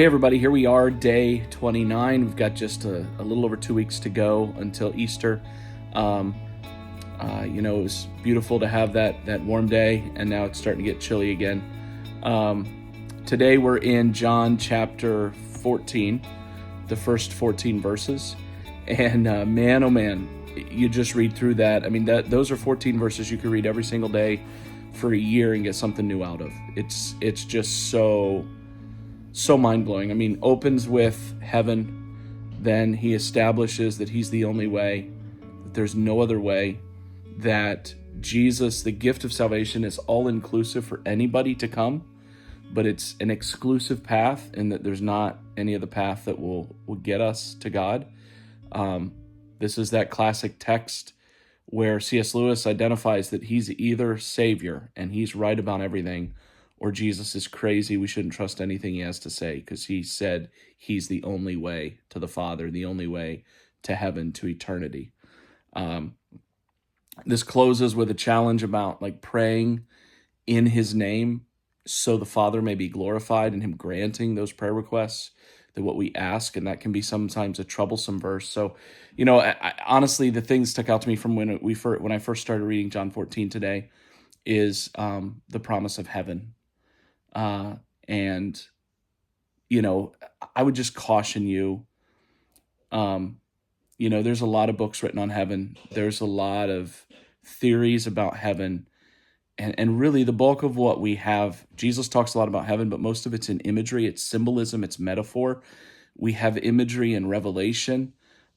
Hey everybody, here we are, day 29. We've got just a little over 2 weeks to go until Easter. It was beautiful to have that warm day, and now it's starting to get chilly again. Today we're in John chapter 14, the first 14 verses. And man, oh man, you just read through that. I mean, those are 14 verses you could read every single day for a year and get something new out of. It's just so mind-blowing. I mean, opens with heaven, then he establishes that he's the only way, that there's no other way, that Jesus, the gift of salvation, is all-inclusive for anybody to come, but it's an exclusive path, and that there's not any other path that will get us to God. This is that classic text where C.S. Lewis identifies that he's either Savior, and he's right about everything, or Jesus is crazy, we shouldn't trust anything he has to say, because he said he's the only way to the Father, the only way to heaven, to eternity. This closes with a challenge about praying in his name so the Father may be glorified, and him granting those prayer requests, that what we ask, and that can be sometimes a troublesome verse. So, honestly, the thing stuck out to me from when I first started reading John 14 today is the promise of heaven. And I would just caution you, there's a lot of books written on heaven. There's a lot of theories about heaven, and really the bulk of what we have, Jesus talks a lot about heaven, but most of it's in imagery, it's symbolism, it's metaphor. We have imagery and revelation.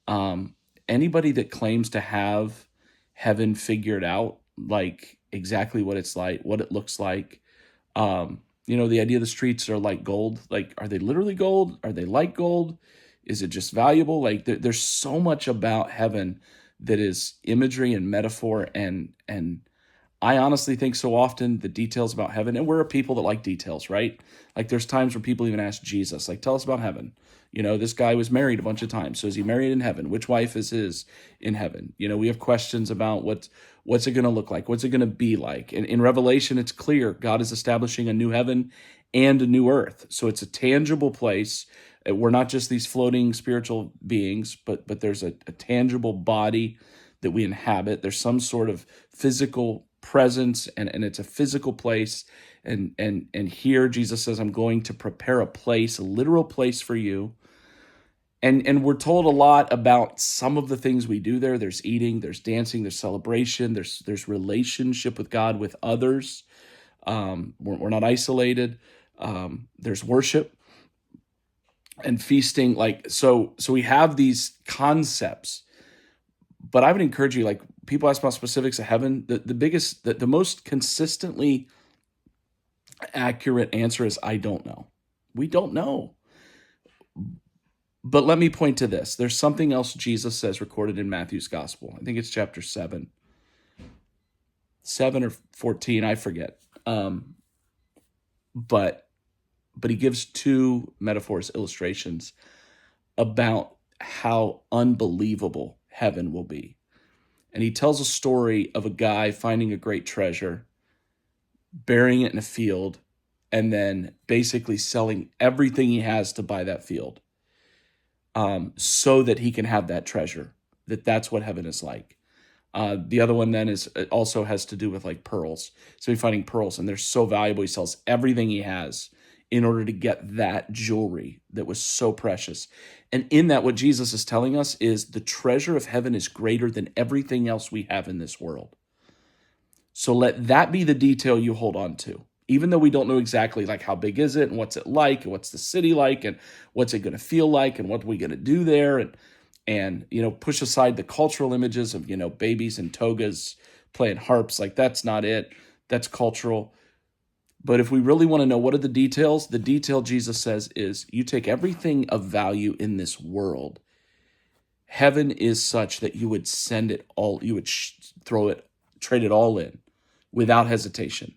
Anybody that claims to have heaven figured out, like exactly what it's like, what it looks like, the idea the streets are like gold. Like, are they literally gold? Are they like gold? Is it just valuable? There's so much about heaven that is imagery and metaphor. And I honestly think so often the details about heaven, and we're a people that like details, right? Like, there's times where people even ask Jesus, tell us about heaven. This guy was married a bunch of times. So is he married in heaven? Which wife is his in heaven? We have questions about what's it going to look like? What's it going to be like? And in Revelation, it's clear God is establishing a new heaven and a new earth. So it's a tangible place. We're not just these floating spiritual beings, but there's a tangible body that we inhabit. There's some sort of physical presence, and it's a physical place. And here Jesus says, I'm going to prepare a place, a literal place for you. And we're told a lot about some of the things we do there. There's eating, there's dancing, there's celebration, there's relationship with God, with others. We're not isolated. There's worship and feasting. So we have these concepts. But I would encourage you, people ask about specifics of heaven. The most consistently accurate answer is, I don't know. We don't know. But let me point to this. There's something else Jesus says recorded in Matthew's gospel. I think it's chapter 7 or 14, I forget. But he gives two metaphors, illustrations about how unbelievable heaven will be. And he tells a story of a guy finding a great treasure, burying it in a field, and then basically selling everything he has to buy that field. So that he can have that treasure, that's what heaven is like. The other one then it also has to do with pearls. So he's finding pearls, and they're so valuable, he sells everything he has in order to get that jewelry that was so precious. And in that, what Jesus is telling us is the treasure of heaven is greater than everything else we have in this world. So let that be the detail you hold on to. Even though we don't know exactly how big is it, and what's it like, and what's the city like, and what's it going to feel like, and what are we going to do there, and push aside the cultural images of babies in togas playing harps. That's not it. That's cultural. But if we really want to know what are the details, the detail Jesus says is, you take everything of value in this world. Heaven is such that you would send it all, you would trade it all in without hesitation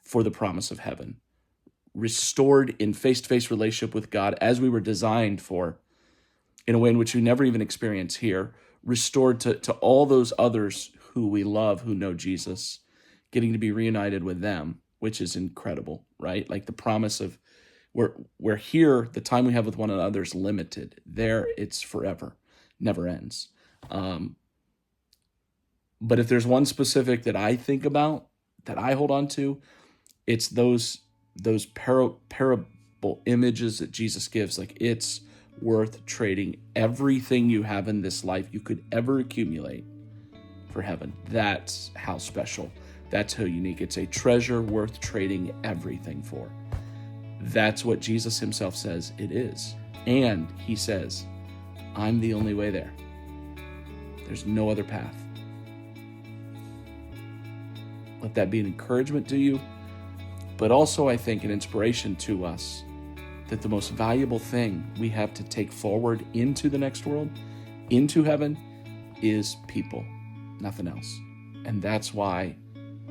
for the promise of heaven, restored in face-to-face relationship with God as we were designed for, in a way in which we never even experience here, restored to all those others who we love, who know Jesus, getting to be reunited with them, which is incredible, right? The promise of Where here, the time we have with one another is limited. There, it's forever, never ends. But if there's one specific that I think about, that I hold on to, it's those parable images that Jesus gives. Like, it's worth trading everything you have in this life you could ever accumulate for heaven. That's how special. That's how unique. It's a treasure worth trading everything for. That's what Jesus himself says it is. And he says, I'm the only way there. There's no other path. Let that be an encouragement to you, but also, I think, an inspiration to us that the most valuable thing we have to take forward into the next world, into heaven, is people, nothing else. And that's why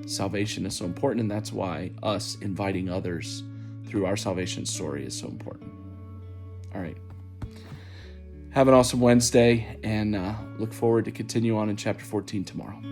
salvation is so important, and that's why us inviting others through our salvation story is so important. All right. Have an awesome Wednesday, and look forward to continue on in chapter 14 tomorrow.